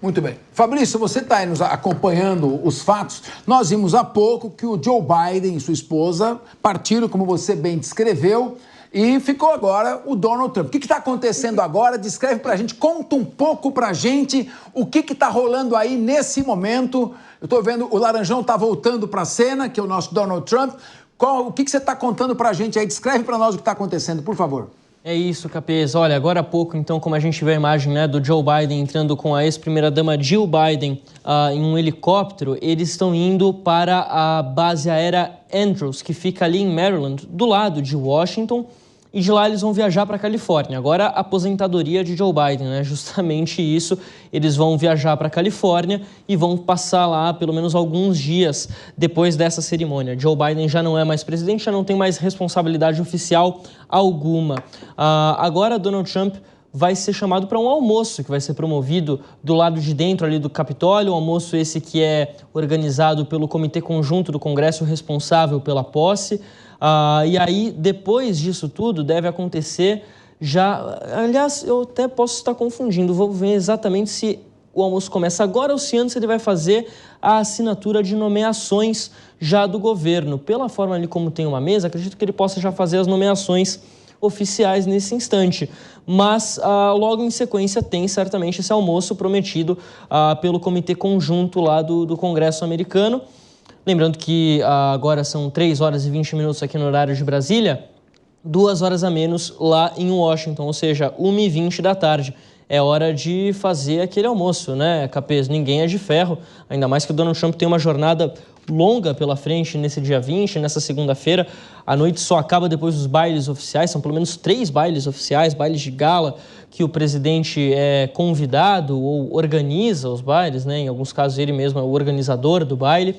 Muito bem. Fabrício, você está aí nos acompanhando os fatos. Nós vimos há pouco que o Joe Biden e sua esposa partiram, como você bem descreveu, e ficou agora o Donald Trump. O que está acontecendo agora? Descreve para a gente, conta um pouco para a gente o que está rolando aí nesse momento. Eu estou vendo o Laranjão está voltando para a cena, que é o nosso Donald Trump. O que você está contando para a gente aí? Descreve para nós o que está acontecendo, por favor. É isso, Capês. Olha, agora há pouco, então, como a gente vê a imagem, né, do Joe Biden entrando com a ex-primeira-dama Jill Biden em um helicóptero, eles estão indo para a base aérea Andrews, que fica ali em Maryland, do lado de Washington, e de lá eles vão viajar para a Califórnia. Agora, a aposentadoria de Joe Biden, né? Justamente isso, eles vão viajar para a Califórnia e vão passar lá pelo menos alguns dias depois dessa cerimônia. Joe Biden já não é mais presidente, já não tem mais responsabilidade oficial alguma. Agora, Donald Trump vai ser chamado para um almoço que vai ser promovido do lado de dentro ali do Capitólio, um almoço esse que é organizado pelo Comitê Conjunto do Congresso responsável pela posse. E aí, depois disso tudo, deve acontecer já... Aliás, eu até posso estar confundindo, vou ver exatamente se o almoço começa agora ou se antes ele vai fazer a assinatura de nomeações já do governo. Pela forma ali como tem uma mesa, acredito que ele possa já fazer as nomeações oficiais nesse instante. Mas logo em sequência tem certamente esse almoço prometido pelo Comitê Conjunto lá do Congresso americano. Lembrando que agora são 3 horas e 20 minutos aqui no horário de Brasília, 2 horas a menos lá em Washington, ou seja, 1h20 da tarde. É hora de fazer aquele almoço, né, Capês? Ninguém é de ferro, ainda mais que o Donald Trump tem uma jornada longa pela frente nesse dia 20, nessa segunda-feira. A noite só acaba depois dos bailes oficiais, são pelo menos 3 bailes oficiais, bailes de gala, que o presidente é convidado ou organiza os bailes, né? Em alguns casos ele mesmo é o organizador do baile.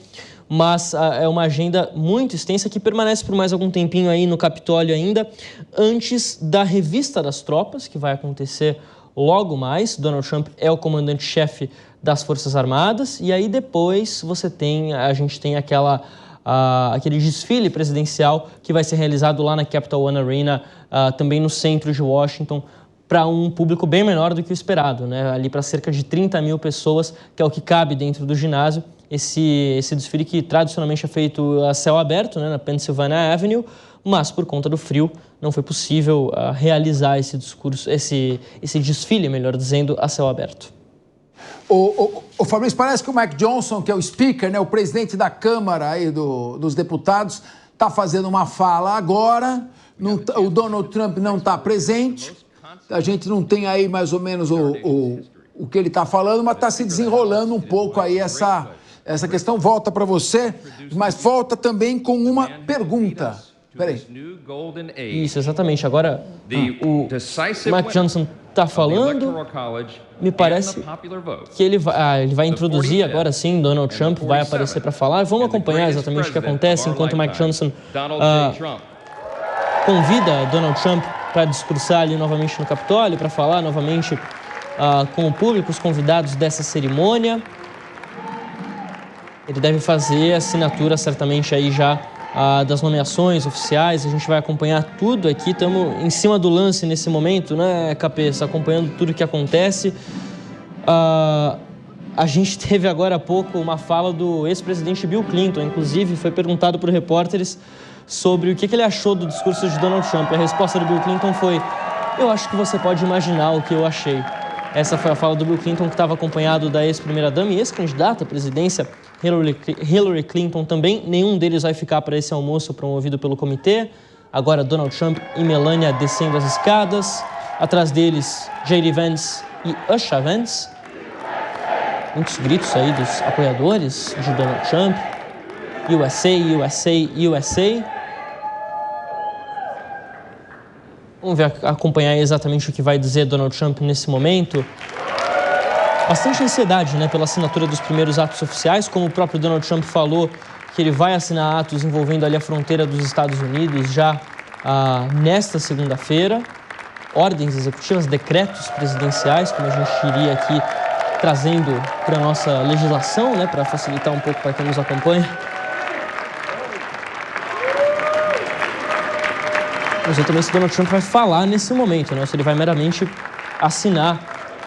Mas é uma agenda muito extensa que permanece por mais algum tempinho aí no Capitólio ainda, antes da revista das tropas, que vai acontecer logo mais. Donald Trump é o comandante-chefe das Forças Armadas, e aí depois a gente tem aquele desfile presidencial que vai ser realizado lá na Capital One Arena, também no centro de Washington, para um público bem menor do que o esperado, né? Ali para cerca de 30 mil pessoas, que é o que cabe dentro do ginásio. Esse desfile que tradicionalmente é feito a céu aberto, né, na Pennsylvania Avenue, mas por conta do frio não foi possível realizar esse desfile, melhor dizendo, a céu aberto. O Fabrício, parece que o Mike Johnson, que é o speaker, né, o presidente da Câmara aí dos Deputados, está fazendo uma fala agora. O Donald Trump não está presente. A gente não tem aí mais ou menos o que ele está falando, mas está se desenrolando um pouco aí essa questão. Volta para você, mas volta também com uma pergunta. Peraí. Isso, exatamente. Agora, o Mike Johnson está falando, me parece que ele vai introduzir agora sim, Donald Trump vai aparecer para falar. Vamos acompanhar exatamente o que acontece enquanto o Mike Johnson convida Donald Trump para discursar ali novamente no Capitólio, para falar novamente com o público, os convidados dessa cerimônia. Ele deve fazer a assinatura certamente aí já das nomeações oficiais. A gente vai acompanhar tudo aqui, estamos em cima do lance nesse momento, né, Cabeça, acompanhando tudo o que acontece. A gente teve agora há pouco uma fala do ex-presidente Bill Clinton, inclusive foi perguntado por repórteres sobre o que ele achou do discurso de Donald Trump. A resposta do Bill Clinton foi: eu acho que você pode imaginar o que eu achei. Essa foi a fala do Bill Clinton, que estava acompanhado da ex-primeira-dama e ex-candidata à presidência Hillary Clinton também. Nenhum deles vai ficar para esse almoço promovido pelo comitê. Agora Donald Trump e Melania descendo as escadas. Atrás deles, J.D. Vance e Usha Vance. Muitos gritos aí dos apoiadores de Donald Trump. USA, USA, USA. Vamos acompanhar exatamente o que vai dizer Donald Trump nesse momento. Bastante ansiedade, né, pela assinatura dos primeiros atos oficiais, como o próprio Donald Trump falou que ele vai assinar atos envolvendo ali a fronteira dos Estados Unidos já nesta segunda-feira. Ordens executivas, decretos presidenciais, como a gente diria aqui, trazendo para a nossa legislação, né, para facilitar um pouco para quem nos acompanha. Mas eu também se Donald Trump vai falar nesse momento, né? Se ele vai meramente assinar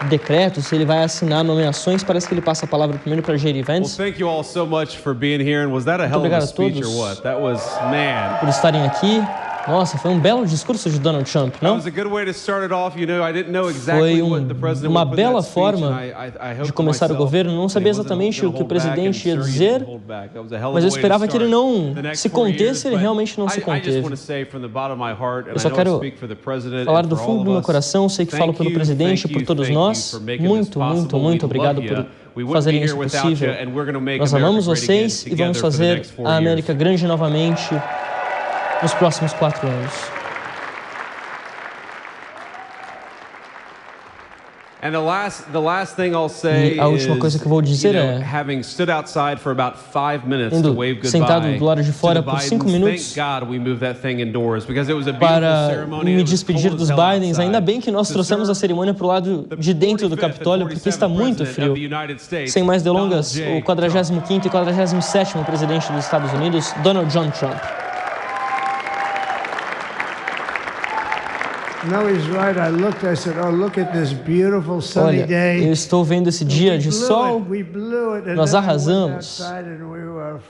decretos, se ele vai assinar nomeações. Parece que ele passa a palavra primeiro para J.D. Well, Vance. thank you all so much for being here. And was that a hell of a obrigado a speech or todos. what? That was, man. Por estarem aqui. Nossa, foi um belo discurso de Donald Trump, That não? was a good way to start it off. You know, I didn't know exactly Foi what the president uma would put in bela that speech, and forma I hope de to começar o myself governo. Não that sabia he wasn't exatamente gonna o que o hold back, presidente and ia sir, he dizer, didn't hold back. That was a hell of mas a eu way to esperava que ele start não the next se 4 years, contesse, ele but realmente não se I just want conteve. to say from the bottom of my heart, and Eu só I know I quero speak for the president falar and do for all fundo of do meu us. coração, sei que falo Thank pelo you, presidente e thank por you, todos thank you nós. for making this Muito, muito, possible. muito We obrigado love you. por We wouldn't fazerem be isso here without possível. you, and we're gonna make Nós America amamos great again vocês e vamos together for the fazer next 4 a years. América grande novamente nos próximos 4 anos. And the last thing I'll say E a última coisa que eu vou dizer é, having stood outside for about 5 minutes to tendo wave sentado goodbye do lado de fora to the por 5 Bidens, minutos thank God we moved that thing indoors because it was a beautiful para ceremony. me It was despedir cold dos as hell Bidens. outside. Ainda bem que nós To trouxemos a serve cerimônia para o lado de dentro do 45th Capitólio, and porque está 47th muito President frio. of the United States, Sem mais delongas, Donald o 45º e 47º presidente dos Estados Unidos, Donald John Trump. No, he's right. I looked, I said, oh, look at this beautiful sunny Olha, day. eu estou vendo esse dia de sol, nós arrasamos.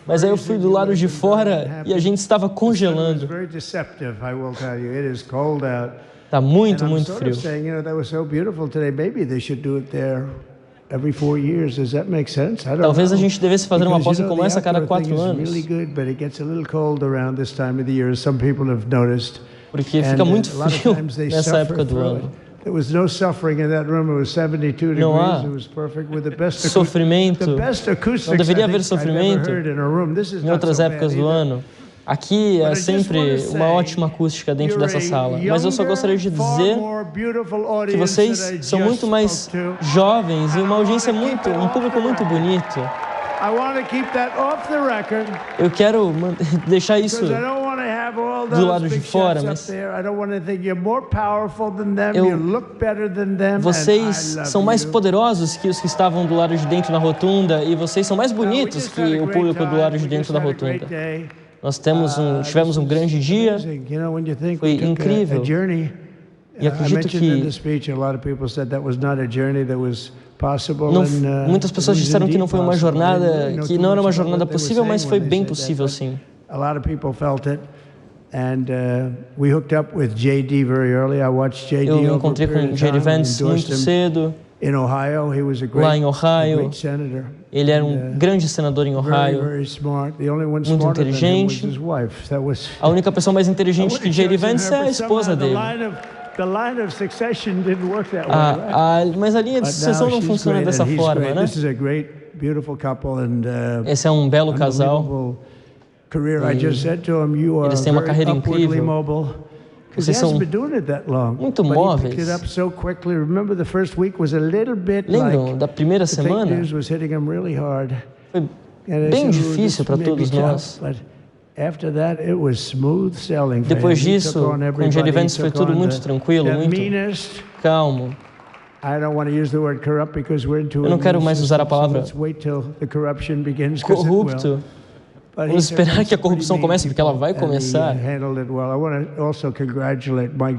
Mas aí eu fui do lado de fora e a gente estava congelando. Está muito, muito frio. Talvez a gente devesse fazer uma pausa como essa a cada 4 anos. Porque fica muito frio nessa época do ano. Não há sofrimento, não deveria haver sofrimento em outras épocas do ano. Aqui é sempre uma ótima acústica dentro dessa sala. Mas eu só gostaria de dizer que vocês são muito mais jovens e uma audiência muito, um público muito bonito. Eu quero deixar isso do lado de fora, mas vocês são mais poderosos que os que estavam do lado de dentro na rotunda e vocês são mais bonitos que o público do lado de dentro da rotunda. Nós tivemos um grande dia, foi incrível. E acredito que muitas pessoas disseram que não foi uma jornada, que não era uma jornada possível, mas foi bem possível, sim. Eu me encontrei com J.D. Vance muito cedo, lá em Ohio. Ele era um grande senador em Ohio, muito inteligente. A única pessoa mais inteligente que J.D. Vance é a esposa dele. Mas a linha de sucessão não funciona dessa forma, né? Esse é um belo casal. Eles têm uma carreira incrível. Vocês são muito móveis. Lembram da primeira semana? Foi bem difícil para todos nós. Depois disso, com J.D. Vance foi tudo muito tranquilo, muito calmo. Eu não quero mais usar a palavra corrupto. Vamos esperar que a corrupção comece, porque ela vai começar.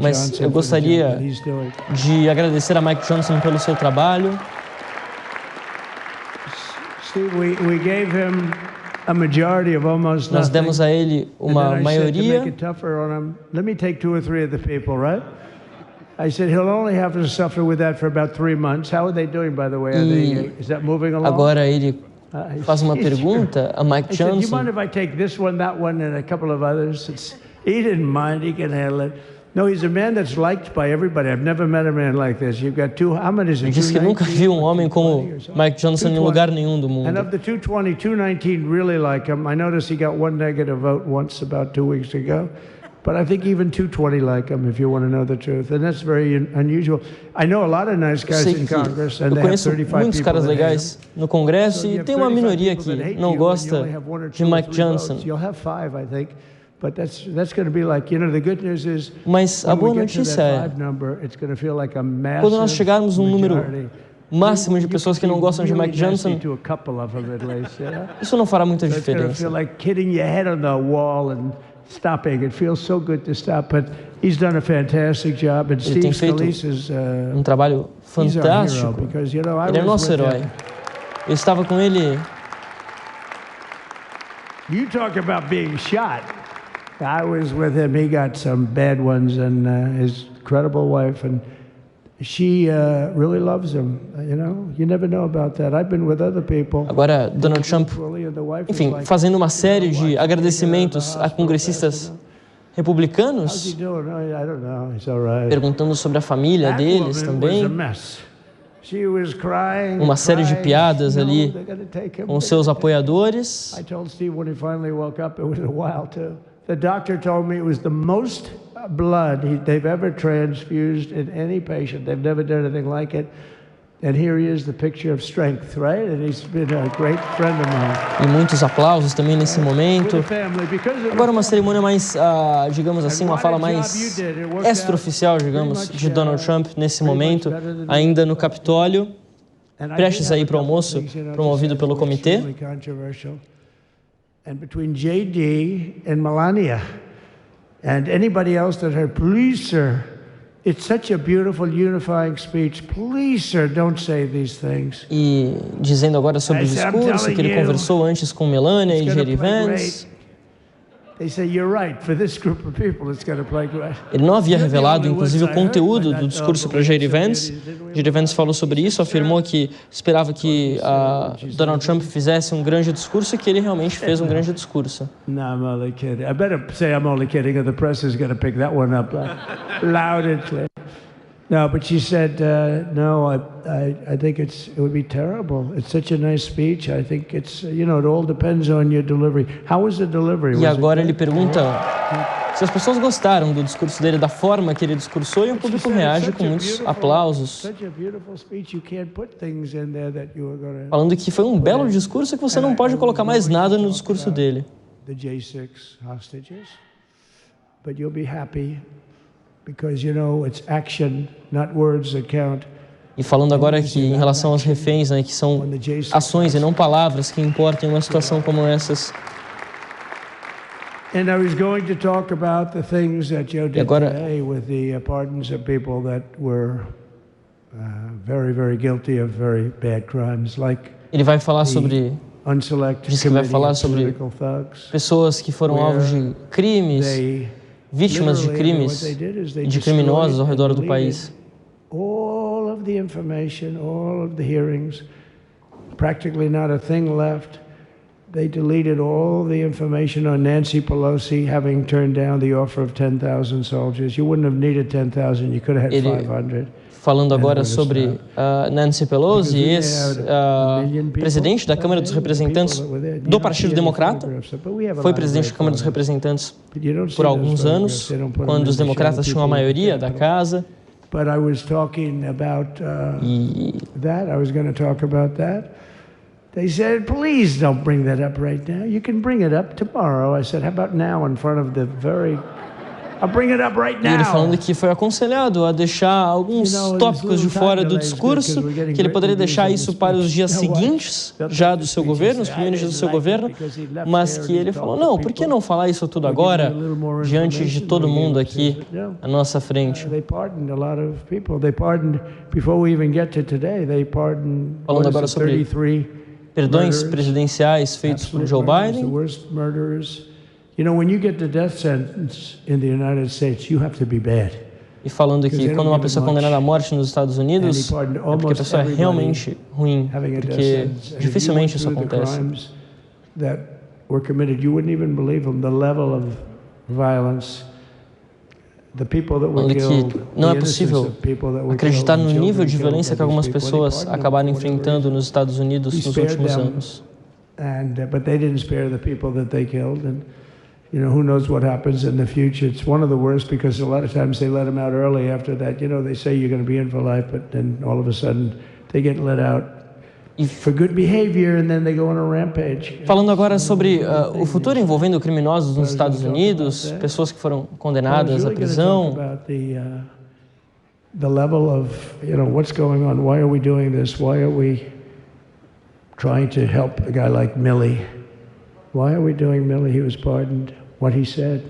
Mas eu gostaria de agradecer a Mike Johnson pelo seu trabalho. Nós demos a ele uma maioria. E agora ele faz uma pergunta a Mike Johnson. Ele disse que nunca viu um homem como Mike Johnson em lugar nenhum do mundo. And of the 220, 219 really like him. I noticed he got one negative vote once about 2 weeks ago. But I think even 220 like him, if you want to know the truth. And that's very unusual. I know a lot of nice guys in Congress, and eu they have conheço 35 muitos caras people that hate legais him. no Congresso So you e have tem uma 35 minoria people that que hate não you, and you gosta only have 1 or 2 de or Mike 3 Johnson. votes. You'll have 5, I think. But that's going to be like, you know, the good news is Mas a boa notícia é, quando nós chegarmos num número máximo de pessoas que não gostam de Mike Johnson, isso não fará muita diferença. Stopping. It feels so good to stop, but He's done a fantastic job, and Ele tem Steve feito Scalise's um trabalho he's our hero fantástico. because you know I Ele é was nosso with herói. him. Eu estava com ele. You talk about being shot. I was with him. He got some bad ones, and his incredible wife, and she really loves him. You know, you never know about that. I've been with other people. Agora, Donald Trump, enfim, fazendo uma série de agradecimentos a congressistas republicanos, How's he doing? I don't know. He's all right. perguntando sobre a família That deles woman was a também. mess. She was crying, Uma série de crying. piadas No, ali they're gonna take him. com seus apoiadores. I told Steve when he finally woke up, it was a while too. The doctor told me it was the most blood they've ever transfused in any patient. They've never done anything like it. And here he is, the picture of strength, right? And he's been a great friend of mine. E muitos aplausos também nesse momento. With the family, because of Agora uma cerimônia mais, digamos assim, uma fala mais extraoficial, digamos, de Donald Trump nesse momento, ainda no Capitólio, prestes a ir para o almoço, promovido pelo comitê. And between JD and Melania and anybody else that heard, please, sir, it's such a beautiful unifying speech. Please, sir, don't say these things. E dizendo agora sobre o discurso que ele conversou antes com Melania e J.D. Vance. They say you're right. For this group of people, it's going to play great. Ele não havia revelado, inclusive, o conteúdo do discurso para J.D. Vance. J.D. Vance falou sobre isso, afirmou que esperava que Donald Trump fizesse um grande discurso e que ele realmente fez um grande discurso. No, I'm only kidding. I better say I'm only kidding, or the press is going to pick that one up loud and clear. No, but she said, no, I think it would be terrible. It's such a nice speech. I think it's, you know, it all depends on your delivery. How was the delivery? E agora ele pergunta se as pessoas gostaram do discurso dele, da forma que ele discursou, e o público reage com muitos aplausos, falando que foi um belo discurso e que você não pode colocar mais nada no discurso dele. The J6 hostages, but you'll be happy. Because, you know, it's action, not words that count. E falando agora que em relação aos reféns, né, que são ações e não palavras que importam em uma situação como essas. And I was going to talk about the things that Joe did today with the pardons of people that were very, very guilty of very bad crimes, like ele vai falar sobre diz que vai falar sobre pessoas que foram alvos de crimes, vítimas de crimes e de criminosos ao redor do país. All of the information, all of the hearings, practically not a thing left. They deleted all the information on Nancy Pelosi having turned down the offer of 10,000 soldiers. You wouldn't have needed 10,000, you could have had 500. Falando agora sobre Nancy Pelosi, ex-presidente da Câmara dos Representantes do Partido Democrata, foi presidente da Câmara dos Representantes por alguns anos, quando os democratas tinham a maioria da casa. But I was talking about that. I was going to talk about that. They said, please don't bring that up right now. You can bring it up tomorrow. I said, how about now in front of the very... I'll bring it up right now. E ele falando que foi aconselhado a deixar alguns tópicos de fora do discurso, que ele poderia deixar isso para os dias seguintes, já do seu governo, os primeiros dias do seu governo, mas que ele falou, não, por que não falar isso tudo agora, diante de todo mundo aqui à nossa frente? Falando agora sobre perdões presidenciais feitos por Joe Biden. You know, when you get the death sentence in the United States, you have to be bad. E falando que quando uma pessoa é condenada à morte nos Estados Unidos, é porque a pessoa é realmente ruim, porque dificilmente isso acontece. That were committed, you wouldn't even believe them, the level of violence, the people that were killed, não é possível acreditar no nível de violência que algumas pessoas acabaram enfrentando nos Estados Unidos nos últimos anos. But they didn't spare the people that they killed, and you know, who knows what happens in the future. It's one of the worst because a lot of times they let them out early after that. You know, they say you're going to be in for life, but then all of a sudden they get let out for good behavior and then they go on a rampage. Falando agora sobre o futuro envolvendo criminosos nos Estados Unidos, pessoas que foram condenadas à prisão. The level of, you know, what's going on? Why are we doing this? Why are we trying to help a guy like Milley? Why are we doing Milley? He was pardoned. What he said,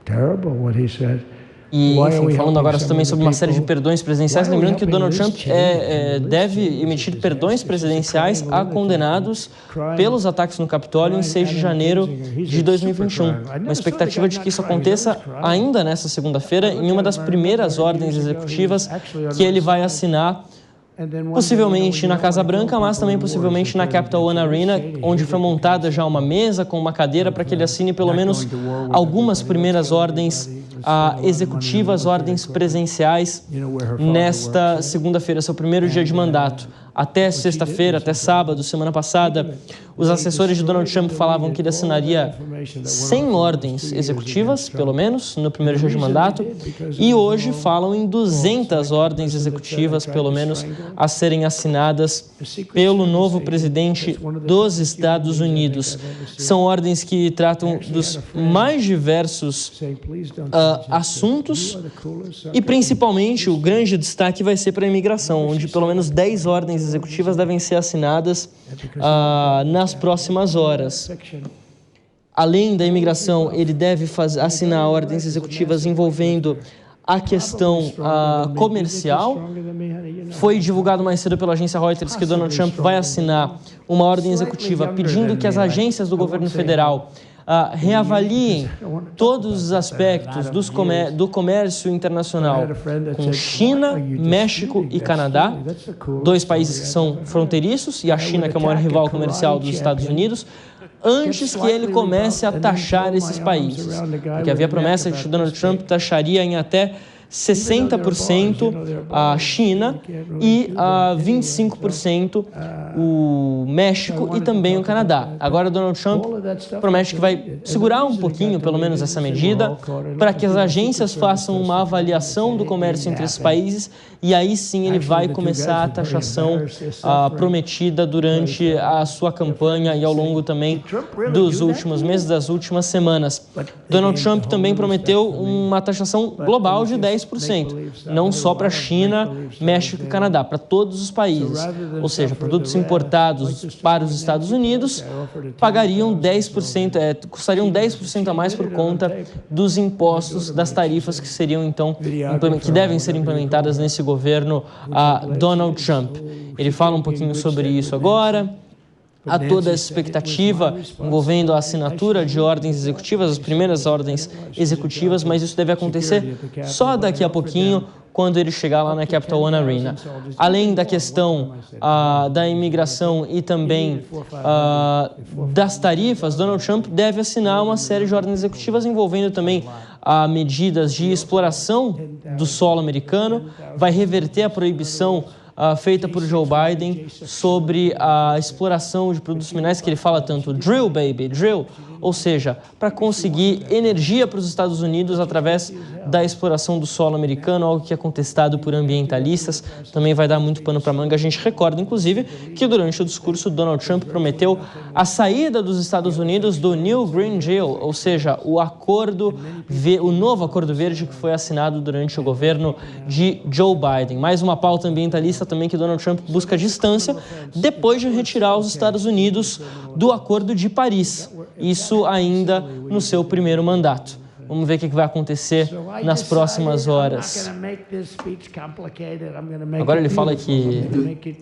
terrible what he said. E, Why are enfim, we falando helping agora some também of the sobre uma série de people? perdões presidenciais, Why are we lembrando que o Donald helping Trump Liz Cheney? deve Liz emitir Cheney perdões is presidenciais crying a lunatic, condenados crying- pelos ataques no Capitólio em 6 de janeiro de 2021. Uma expectativa de que isso aconteça ainda nessa segunda-feira, em uma das primeiras ordens executivas que ele vai assinar, possivelmente na Casa Branca, mas também possivelmente na Capital One Arena, onde foi montada já uma mesa com uma cadeira para que ele assine pelo menos algumas primeiras ordens executivas, ordens presenciais nesta segunda-feira, seu primeiro dia de mandato. Até sexta-feira, até sábado, semana passada, os assessores de Donald Trump falavam que ele assinaria 100 ordens executivas, pelo menos, no primeiro dia de mandato, e hoje falam em 200 ordens executivas, pelo menos, a serem assinadas pelo novo presidente dos Estados Unidos. São ordens que tratam dos mais diversos assuntos e, principalmente, o grande destaque vai ser para a imigração, onde pelo menos 10 ordens executivas devem ser assinadas nas próximas horas. Além da imigração, ele deve assinar ordens executivas envolvendo a questão comercial. Foi divulgado mais cedo pela agência Reuters que Donald Trump vai assinar uma ordem executiva pedindo que as agências do governo federal reavaliem todos os aspectos do comércio internacional com China, México e Canadá, dois países que são fronteiriços, e a China, que é o maior rival comercial dos Estados Unidos, antes que ele comece a taxar esses países. Porque havia promessa de que Donald Trump taxaria em até 60% a China e 25% o México e também o Canadá. Agora Donald Trump promete que vai segurar um pouquinho, pelo menos, essa medida, para que as agências façam uma avaliação do comércio entre esses países, e aí sim ele vai começar a taxação prometida durante a sua campanha e ao longo também dos últimos meses, das últimas semanas. Donald Trump também prometeu uma taxação global de 10%, não só para a China, México e Canadá, para todos os países. Ou seja, produtos importados para os Estados Unidos pagariam 10%, custariam 10% a mais por conta dos impostos, das tarifas que seriam então que devem ser implementadas nesse governo Donald Trump. Ele fala um pouquinho sobre isso agora. Há toda essa expectativa envolvendo a assinatura de ordens executivas, as primeiras ordens executivas, mas isso deve acontecer só daqui a pouquinho, quando ele chegar lá na Capital One Arena. Além da questão da imigração e também das tarifas, Donald Trump deve assinar uma série de ordens executivas envolvendo também medidas de exploração do solo americano, vai reverter a proibição feita por Joe Biden sobre a exploração de produtos minerais, que ele fala tanto, drill baby, drill, ou seja, para conseguir energia para os Estados Unidos através da exploração do solo americano, algo que é contestado por ambientalistas, também vai dar muito pano para manga. A gente recorda, inclusive, que durante o discurso Donald Trump prometeu a saída dos Estados Unidos do New Green Deal, ou seja, o novo acordo verde que foi assinado durante o governo de Joe Biden. Mais uma pauta ambientalista também que Donald Trump busca distância depois de retirar os Estados Unidos do Acordo de Paris. Isso ainda no seu primeiro mandato. Vamos ver o que vai acontecer nas próximas horas. Agora ele fala que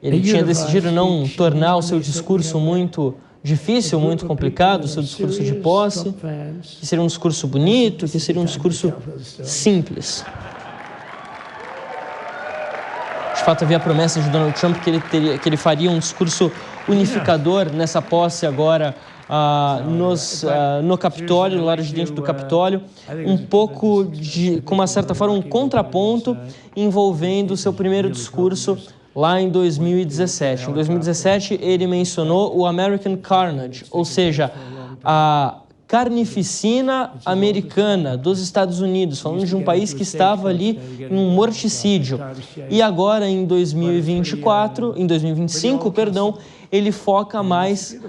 ele tinha decidido não tornar o seu discurso muito difícil, muito complicado, o seu discurso de posse, que seria um discurso bonito, que seria um discurso simples. De fato, havia a promessa de Donald Trump que ele faria um discurso unificador nessa posse agora no Capitólio, no lado de dentro do Capitólio, um pouco com uma certa forma, um contraponto envolvendo o seu primeiro discurso lá em 2017. Em 2017, ele mencionou o American Carnage, ou seja, a carnificina americana dos Estados Unidos, falando de um país que estava ali em um morticídio. E agora, em 2025, ele foca mais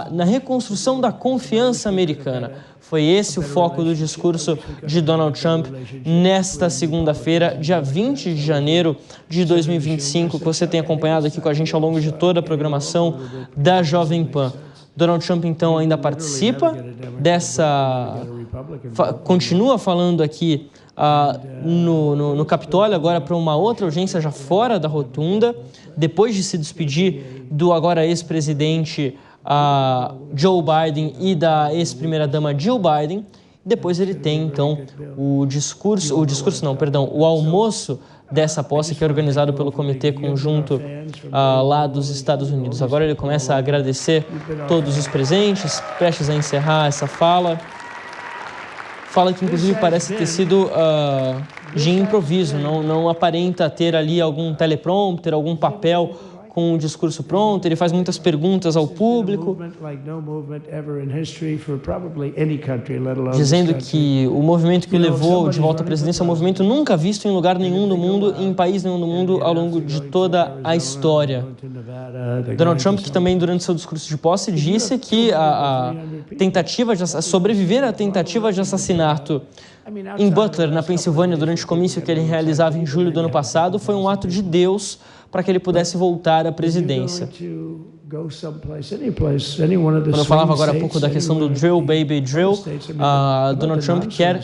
na reconstrução da confiança americana. Foi esse o foco do discurso de Donald Trump nesta segunda-feira, dia 20 de janeiro de 2025, que você tem acompanhado aqui com a gente ao longo de toda a programação da Jovem Pan. Donald Trump, então, ainda participa continua falando aqui no Capitólio, agora para uma outra audiência já fora da rotunda, depois de se despedir do agora ex-presidente Joe Biden e da ex-primeira-dama Jill Biden. Depois ele tem, então, o almoço dessa posse que é organizado pelo Comitê Conjunto lá dos Estados Unidos. Agora ele começa a agradecer todos os presentes, prestes a encerrar essa fala. Fala que, inclusive, parece ter sido de improviso, não aparenta ter ali algum teleprompter, algum papel com o discurso pronto. Ele faz muitas perguntas ao público, dizendo que o movimento que o levou de volta à presidência é um movimento nunca visto em lugar nenhum do mundo, em país nenhum do mundo, ao longo de toda a história. Donald Trump, que também durante seu discurso de posse disse que a tentativa de sobreviver à tentativa de assassinato em Butler, na Pensilvânia, durante o comício que ele realizava em julho do ano passado, foi um ato de Deus para que ele pudesse voltar à presidência. Quando eu falava agora há pouco da questão do drill, baby, drill, Donald Trump quer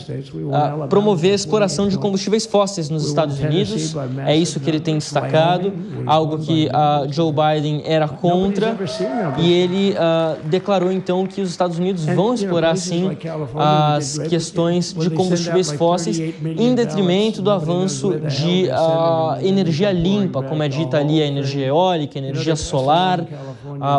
promover a exploração de combustíveis fósseis nos Estados Unidos. É isso que ele tem destacado, algo que Joe Biden era contra, e ele declarou então que os Estados Unidos vão explorar sim as questões de combustíveis fósseis em detrimento do avanço de energia limpa, como é dita ali, a energia eólica, a energia solar.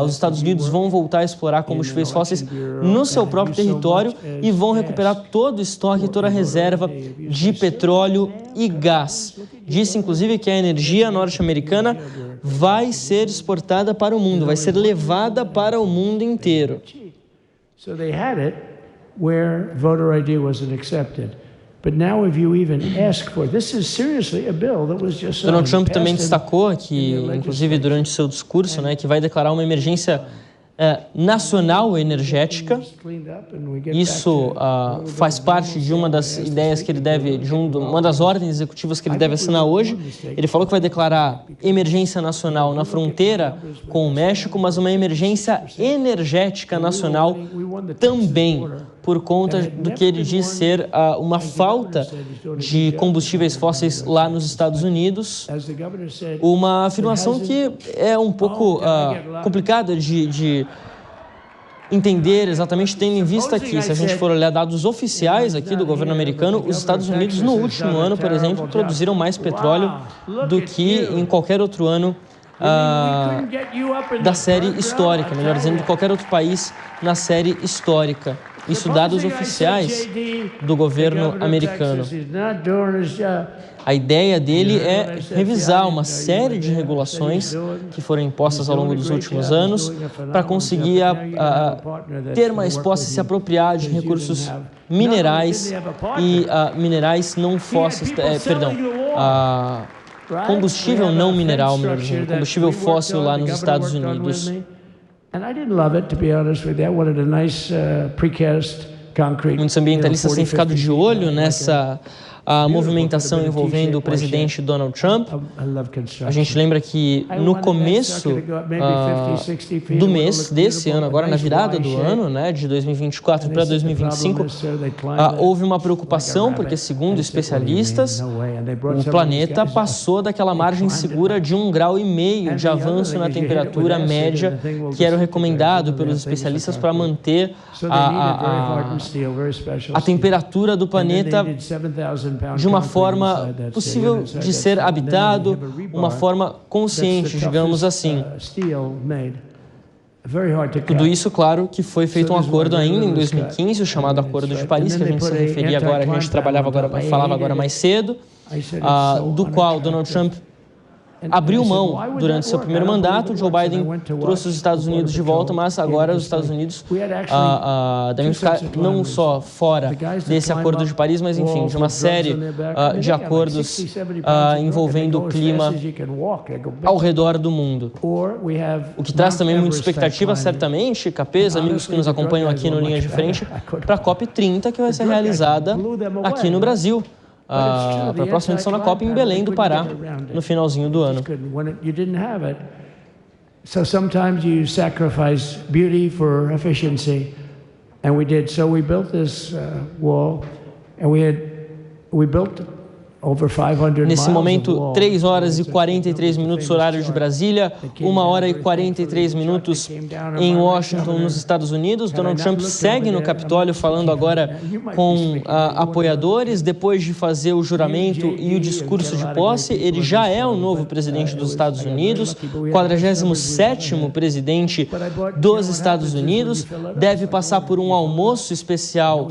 Os Estados Unidos vão voltar a explorar combustíveis fósseis no seu próprio território e vão recuperar todo o estoque, toda a reserva de petróleo e gás. Disse, inclusive, que a energia norte-americana vai ser exportada para o mundo, vai ser levada para o mundo inteiro. So they had it where voter ID wasn't accepted. But now if you even ask for it, this is seriously a bill that was just Donald Trump também destacou que, inclusive durante seu discurso, que vai declarar uma emergência nacional energética. Isso faz parte de uma das ideias que ele deve, uma das ordens executivas que ele deve assinar hoje. Ele falou que vai declarar emergência nacional na fronteira com o México, mas uma emergência energética nacional também, por conta do que ele diz ser uma falta de combustíveis fósseis lá nos Estados Unidos. Uma afirmação que é um pouco complicada de entender exatamente, tendo em vista que, se a gente for olhar dados oficiais aqui do governo americano, os Estados Unidos no último ano, por exemplo, produziram mais petróleo do que em qualquer outro ano da série histórica, melhor dizendo, de qualquer outro país na série histórica. Isso dados oficiais do governo americano. A ideia dele é revisar uma série de regulações que foram impostas ao longo dos últimos anos para conseguir ter mais posse e se apropriar de recursos minerais e minerais não fósseis, combustível não mineral, melhor dizendo, combustível fóssil lá nos Estados Unidos. Muitos ambientalistas têm ficado de olho nessa movimentação envolvendo o presidente Donald Trump. A gente lembra que no começo do mês desse ano, agora na virada do ano, de 2024 para 2025, houve uma preocupação porque, segundo especialistas, o planeta passou daquela margem segura de 1,5 grau de avanço na temperatura média que era o recomendado pelos especialistas para manter a temperatura do planeta de uma forma possível de ser habitado, uma forma consciente, digamos assim. Tudo isso, claro, que foi feito um acordo ainda em 2015, o chamado Acordo de Paris, que a gente se referia agora, a gente falava agora mais cedo, do qual Donald Trump abriu mão durante seu primeiro mandato. Joe Biden trouxe os Estados Unidos de volta, mas agora os Estados Unidos devem ficar não só fora desse Acordo de Paris, mas, enfim, de uma série de acordos envolvendo o clima ao redor do mundo. O que traz também muita expectativa, certamente, Capês, amigos que nos acompanham aqui no Linha de Frente, para a COP30, que vai ser realizada aqui no Brasil. Para a próxima edição da COP em Belém do Pará, no finalzinho do ano. So sometimes you sacrifice beauty for efficiency, and we did. So we built this wall, and we had we built over 500 Nesse miles of momento, wall. 3 horas e 43 minutos, horário de Brasília, 1 hora e 43 minutos em Washington, nos Estados Unidos. Donald Trump segue no Capitólio falando agora com apoiadores. Depois de fazer o juramento e o discurso de posse, ele já é o novo presidente dos Estados Unidos, 47º presidente dos Estados Unidos. Deve passar por um almoço especial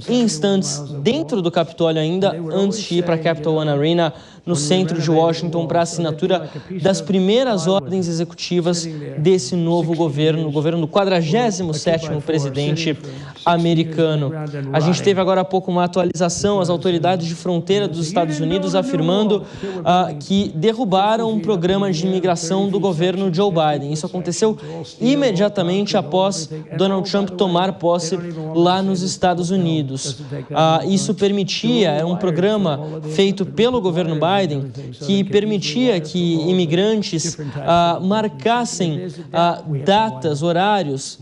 em instantes dentro do Capitólio ainda, antes de ir para a Capital One Arena, no centro de Washington, para a assinatura das primeiras ordens executivas desse novo governo, o governo do 47º presidente americano. A gente teve agora há pouco uma atualização, as autoridades de fronteira dos Estados Unidos afirmando que derrubaram um programa de imigração do governo Joe Biden. Isso aconteceu imediatamente após Donald Trump tomar posse lá nos Estados Unidos. Isso permitia, era um programa feito pelo governo Biden, que permitia que imigrantes marcassem datas, horários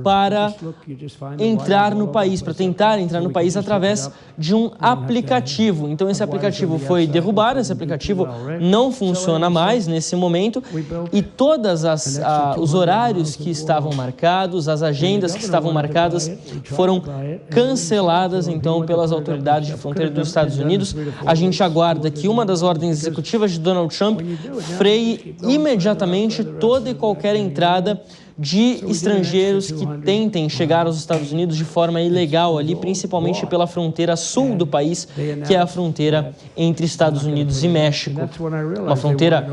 para entrar no país, para tentar entrar no país através de um aplicativo. Então esse aplicativo foi derrubado, esse aplicativo não funciona mais nesse momento e todos os horários que estavam marcados, as agendas que estavam marcadas foram canceladas então pelas autoridades de fronteira dos Estados Unidos. A gente aguarda que uma das ordens executivas de Donald Trump freie imediatamente toda e qualquer entrada de estrangeiros que tentem chegar aos Estados Unidos de forma ilegal ali, principalmente pela fronteira sul do país, que é a fronteira entre Estados Unidos e México. Uma fronteira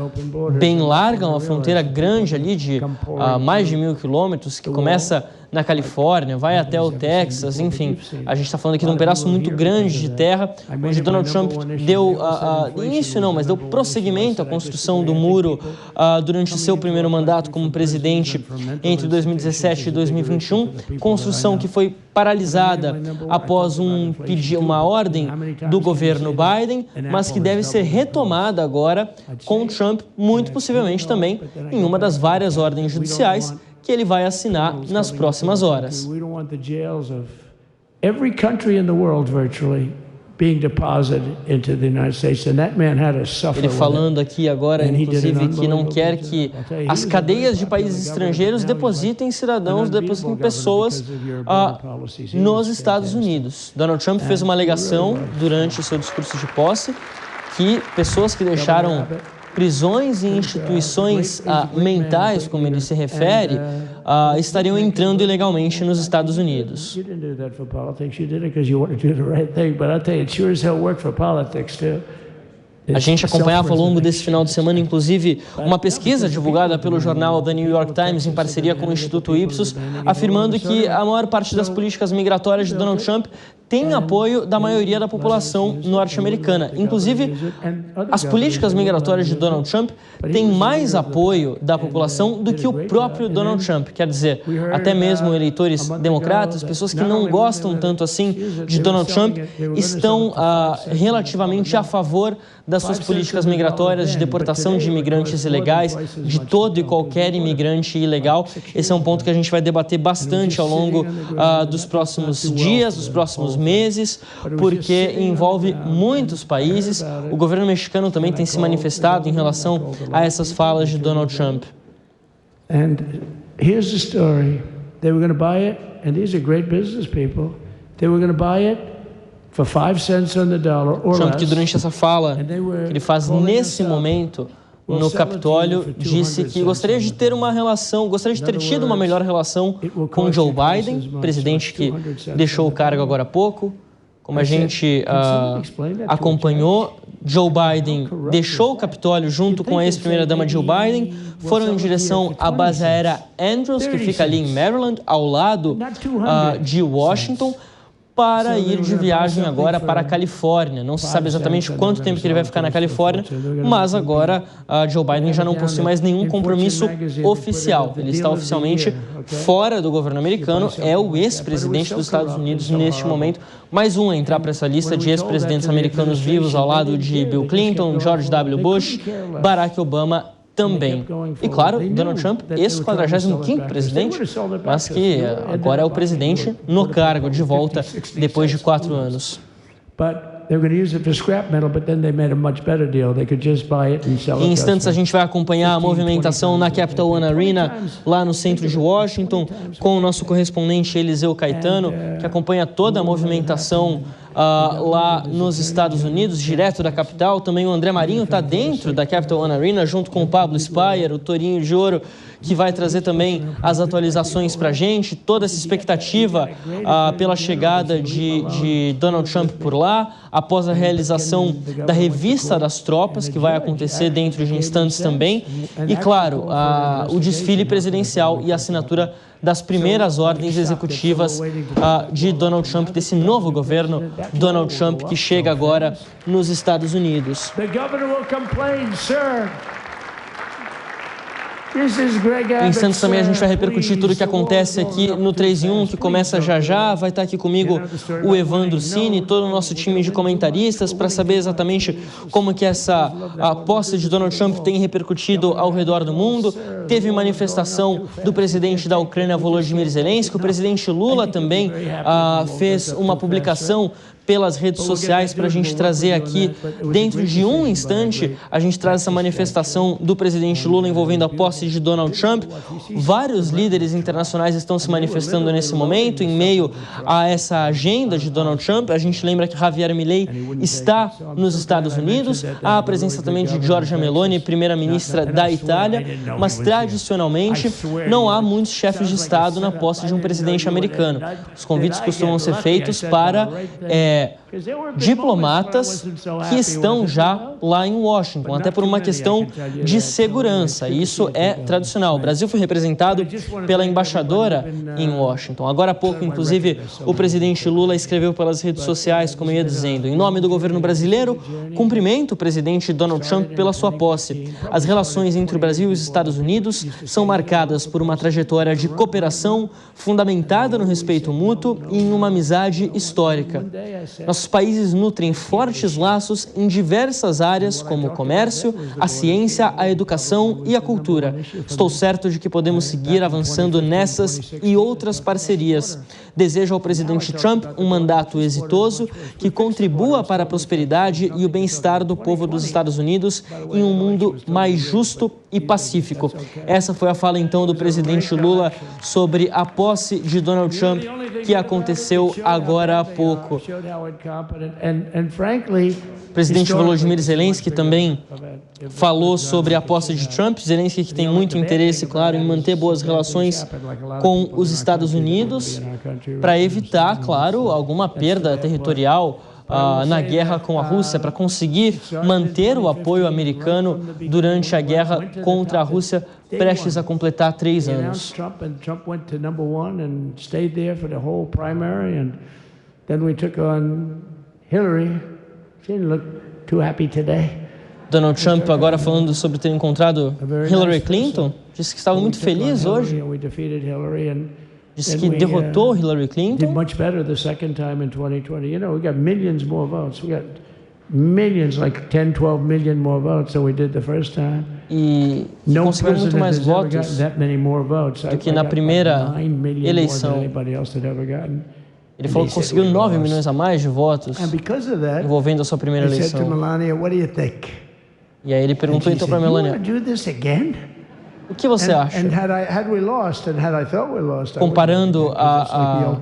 bem larga, uma fronteira grande ali de mais de 1.000 quilômetros, que começa na Califórnia, vai até o Texas, enfim. A gente está falando aqui de um pedaço muito grande de terra, onde Donald Trump deu mas deu prosseguimento à construção do muro durante o seu primeiro mandato como presidente entre 2017 e 2021, construção que foi paralisada após uma ordem do governo Biden, mas que deve ser retomada agora com Trump, muito possivelmente também em uma das várias ordens judiciais que ele vai assinar nas próximas horas. Every country in the world virtually being deposited into the United States, and that man had to suffer. Ele falando aqui agora, inclusive, que não quer que as cadeias de países estrangeiros depositem cidadãos, depositem pessoas nos Estados Unidos. Donald Trump fez uma alegação durante o seu discurso de posse que pessoas que deixaram prisões e instituições mentais, como ele se refere, estariam entrando ilegalmente nos Estados Unidos. A gente acompanhava ao longo desse final de semana, inclusive, uma pesquisa divulgada pelo jornal The New York Times em parceria com o Instituto Ipsos, afirmando que a maior parte das políticas migratórias de Donald Trump tem apoio da maioria da população norte-americana. Inclusive, as políticas migratórias de Donald Trump têm mais apoio da população do que o próprio Donald Trump. Quer dizer, até mesmo eleitores democratas, pessoas que não gostam tanto assim de Donald Trump, estão relativamente a favor das suas políticas migratórias de deportação de imigrantes ilegais, de todo e qualquer imigrante ilegal. Esse é um ponto que a gente vai debater bastante ao longo dos próximos dias, dos próximos meses, porque envolve muitos países. O governo mexicano também tem se manifestado em relação a essas falas de Donald Trump. And here's the story. They were going to buy it, and these are great business people. They were going to buy it for 5 cents on the dollar or Trump, que less. durante essa fala que ele faz nesse momento no Capitólio, disse que gostaria de ter uma relação, gostaria de ter tido uma melhor relação com Joe Biden, presidente que deixou o cargo agora há pouco. Como a gente acompanhou, Joe Biden deixou o Capitólio junto com a ex-primeira-dama Jill Biden, foram em direção à base aérea Andrews, que fica ali em Maryland, ao lado de Washington, para ir de viagem agora para a Califórnia. Não se sabe exatamente quanto tempo que ele vai ficar na Califórnia, mas agora Joe Biden já não possui mais nenhum compromisso oficial. Ele está oficialmente fora do governo americano, é o ex-presidente dos Estados Unidos neste momento. Mais um a entrar para essa lista de ex-presidentes americanos vivos ao lado de Bill Clinton, George W. Bush, Barack Obama também. E claro, Donald Trump, ex-45º presidente, mas que agora é o presidente no cargo de volta depois de 4 anos. But they were going to use it for scrap metal, but then they made a much better deal. They could just buy it and sell it. Em instantes a gente vai acompanhar a movimentação na Capital One Arena, lá no centro de Washington, com o nosso correspondente Eliseu Caetano, que acompanha toda a movimentação lá nos Estados Unidos, direto da capital. Também o André Marinho está dentro da Capital One Arena, junto com o Pablo Spyer, o Torinho de Ouro, que vai trazer também as atualizações para a gente, toda essa expectativa pela chegada de Donald Trump por lá, após a realização da revista das tropas, que vai acontecer dentro de instantes também, e, claro, o desfile presidencial e a assinatura das primeiras ordens executivas de Donald Trump, desse novo governo Donald Trump, que chega agora nos Estados Unidos. Em instantes também a gente vai repercutir tudo o que acontece aqui no 3 em 1, que começa já já. Vai estar aqui comigo o Evandro Cini, todo o nosso time de comentaristas, para saber exatamente como que a posse de Donald Trump tem repercutido ao redor do mundo. Teve manifestação do presidente da Ucrânia, Volodymyr Zelensky. O presidente Lula também fez uma publicação pelas redes sociais para a gente trazer aqui. Dentro de um instante, a gente traz essa manifestação do presidente Lula envolvendo a posse de Donald Trump. Vários líderes internacionais estão se manifestando nesse momento, em meio a essa agenda de Donald Trump. A gente lembra que Javier Milei está nos Estados Unidos, há a presença também de Giorgia Meloni, primeira-ministra da Itália, mas tradicionalmente não há muitos chefes de Estado na posse de um presidente americano. Os convites costumam ser feitos para diplomatas que estão já lá em Washington, até por uma questão de segurança. Isso é tradicional. O Brasil foi representado pela embaixadora em Washington. Agora há pouco, inclusive, o presidente Lula escreveu pelas redes sociais, como eu ia dizendo, em nome do governo brasileiro, cumprimento o presidente Donald Trump pela sua posse. As relações entre o Brasil e os Estados Unidos são marcadas por uma trajetória de cooperação fundamentada no respeito mútuo e em uma amizade histórica. Nossos países nutrem fortes laços em diversas áreas, como o comércio, a ciência, a educação e a cultura. Estou certo de que podemos seguir avançando nessas e outras parcerias. Desejo ao presidente Trump um mandato exitoso que contribua para a prosperidade e o bem-estar do povo dos Estados Unidos em um mundo mais justo e pacífico. Essa foi a fala, então, do presidente Lula sobre a posse de Donald Trump, que aconteceu agora há pouco. O presidente Volodymyr Zelensky também falou sobre a posse de Trump. Zelensky, que tem muito interesse, claro, em manter boas relações com os Estados Unidos para evitar, claro, alguma perda territorial na guerra com a Rússia, para conseguir manter o apoio americano durante a guerra contra a Rússia, prestes a completar 3 anos. Trump went to number 1 and stayed there for the whole primary, and then we took on Hillary. She didn't look too happy today. Donald Trump, agora falando sobre ter encontrado Hillary Clinton, disse que estava muito feliz hoje. Disse que derrotou Hillary Clinton. Did much better the second time in 2020. You know, we got millions more votes. We got millions, like 10, 12 million more votes than we did the first time. E conseguiu muito mais votos do que na primeira eleição. Ele falou que conseguiu 9 milhões a mais de votos envolvendo a sua primeira eleição. E aí ele perguntou então para Melania: o que você acha? Comparando a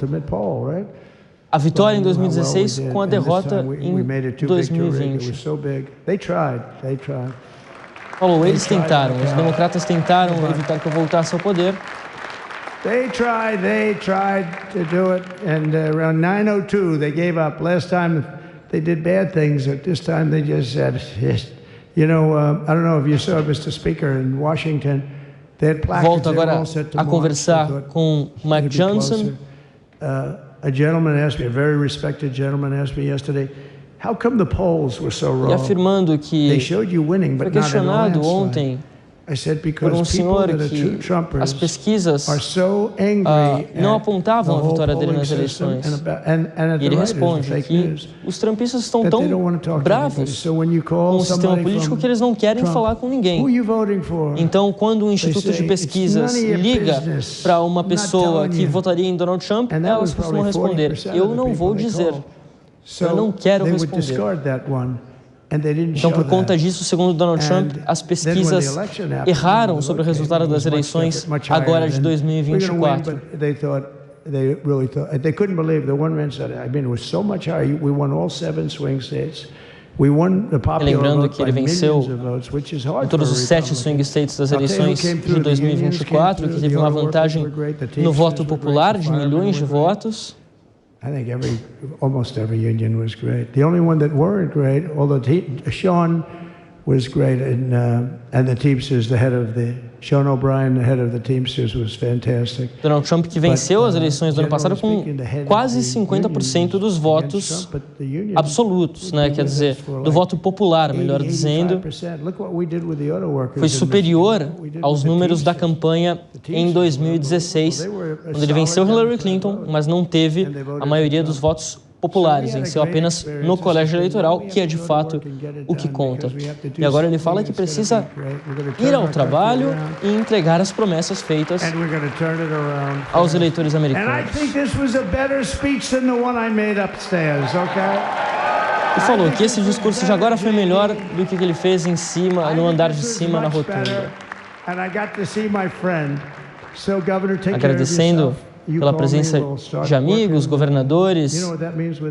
vitória em 2016 com a derrota em 2020. Falou, eles tentaram, os democratas tentaram evitar que eu voltasse ao poder. They tried to do it, and around 9:02 they gave up. Last time they did bad things, but this time they just said, you know, I don't know if you saw, Mr. Speaker, in Washington, they had placards. Volto agora a conversar com Mike Johnson. A gentleman asked me, a very respected gentleman asked me yesterday, how come the polls were so wrong? E afirmando que foi questionado ontem por um senhor que as pesquisas não apontavam a vitória dele nas eleições. E ele responde que os trumpistas estão tão bravos com o sistema político que eles não querem falar com ninguém. Então, quando um instituto de pesquisas liga para uma pessoa que votaria em Donald Trump, elas costumam responder: eu não vou dizer. Eu não quero they would responder. discard that one. Então, por conta disso, segundo Donald Trump, as pesquisas erraram sobre o resultado das eleições agora de 2024. They couldn't believe the one man said, I mean, it was so much higher. We won all 7 swing states. We won the popular Lembrando vote que ele by venceu millions of votes, which is hard em todos for os a 7 Republican. swing states das eleições de 2024, que teve uma vantagem no voto popular de milhões de votos. I think almost every union was great. The only one that weren't great, although Sean was great, and the Teamsters, the head of the Sean O'Brien, the head of the Teamsters, was fantastic. Donald Trump, que venceu as eleições do ano passado com quase 50% dos votos absolutos, né? Quer dizer, do voto popular, melhor dizendo, foi superior aos números da campanha em 2016, quando ele venceu Hillary Clinton, mas não teve a maioria dos votos populares, venceu apenas no colégio eleitoral, que é de fato o que conta. E agora ele fala que precisa ir ao trabalho e entregar as promessas feitas aos eleitores americanos. E falou que esse discurso de agora foi melhor do que ele fez em cima, no andar de cima, na rotunda. Agradecendo pela presença de amigos, governadores,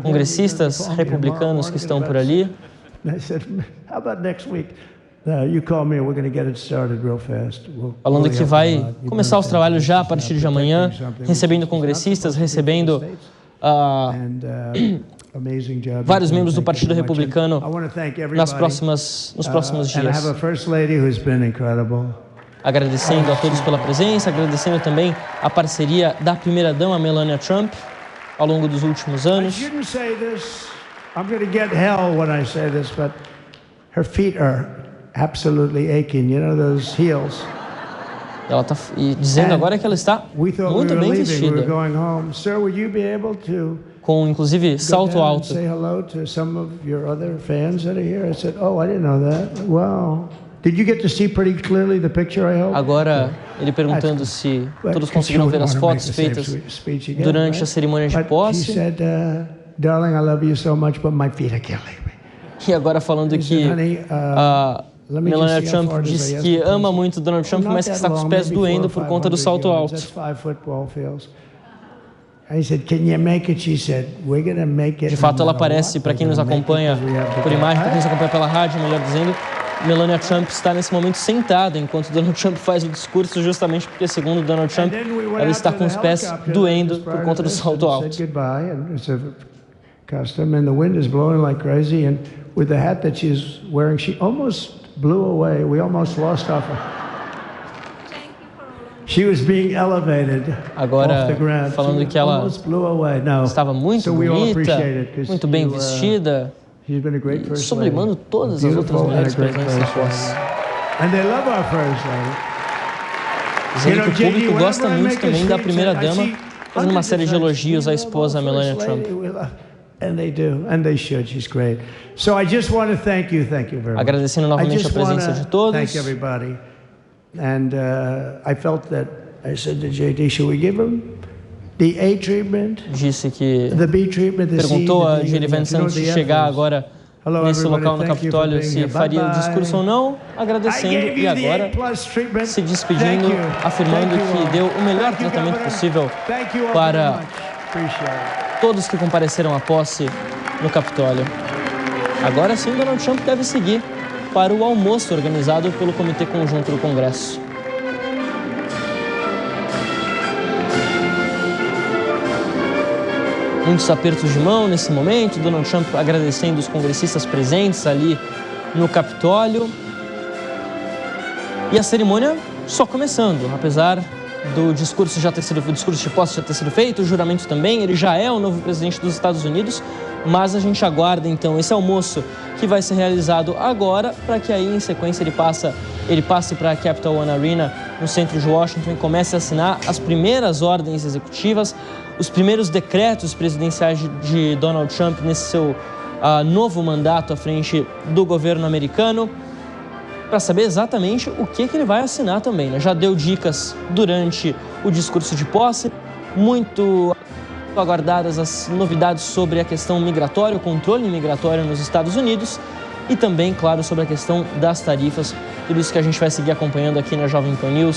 congressistas republicanos que estão por ali. Falando que vai começar os trabalhos já a partir de amanhã, recebendo congressistas, recebendo vários membros do Partido Republicano nos próximos dias. Agradecendo a todos pela presença, agradecendo também a parceria da primeira-dama Melania Trump ao longo dos últimos anos. I'm going to get hell when I say this, but her feet are absolutely aching. You know those heels. Ela está dizendo agora que ela está muito bem vestida, com inclusive salto alto. Say hello to some of your other fans that are here. I said, "Oh, I didn't know that. Wow." Did you get to see pretty clearly the picture, I hope? Agora, ele perguntando se todos conseguiram ver as fotos feitas durante a cerimônia de posse. Darling, I love you so much, but my feet are killing me. E agora falando que a Melania Trump disse que ama muito Donald Trump, mas que está com os pés doendo por conta do salto alto. De fato, ela aparece, para quem nos acompanha por imagem, para quem nos acompanha pela rádio, melhor dizendo, Melania Trump está nesse momento sentada enquanto Donald Trump faz o discurso, justamente porque, segundo Donald Trump, ela está com os pés doendo por conta do salto alto. Custom, and the wind is blowing like crazy, and with the hat that she's wearing, she almost blew away. We almost lost off her. She was being elevated agora, off the ground. Falando que ela estava muito bonita, muito bem vestida, e sublimando todas as outras mulheres presentes na posse. Dizendo que o público gosta muito também da primeira-dama, fazendo uma série de elogios à esposa Melania Trump. Agradecendo novamente a presença de todos. And I felt that I said to JD, should we give him the A treatment? Disse que the B treatment, the perguntou C, a J.D. Vance antes de chegar agora nesse local no Capitólio se faria o discurso ou não, agradecendo e agora se despedindo, afirmando que deu o melhor tratamento possível para todos que compareceram à posse no Capitólio. Agora sim, Donald Trump deve seguir para o almoço organizado pelo Comitê Conjunto do Congresso. Muitos apertos de mão nesse momento, Donald Trump agradecendo os congressistas presentes ali no Capitólio. E a cerimônia só começando, apesar do discurso o discurso de posse já ter sido feito, o juramento também, ele já é o novo presidente dos Estados Unidos, mas a gente aguarda então esse almoço que vai ser realizado agora, para que aí em sequência ele passe para a Capital One Arena no centro de Washington e comece a assinar as primeiras ordens executivas, os primeiros decretos presidenciais de Donald Trump nesse seu novo mandato à frente do governo americano, para saber exatamente o que ele vai assinar também, né? Já deu dicas durante o discurso de posse, muito aguardadas as novidades sobre a questão migratória, o controle migratório nos Estados Unidos e também, claro, sobre a questão das tarifas. Tudo isso que a gente vai seguir acompanhando aqui na Jovem Pan News.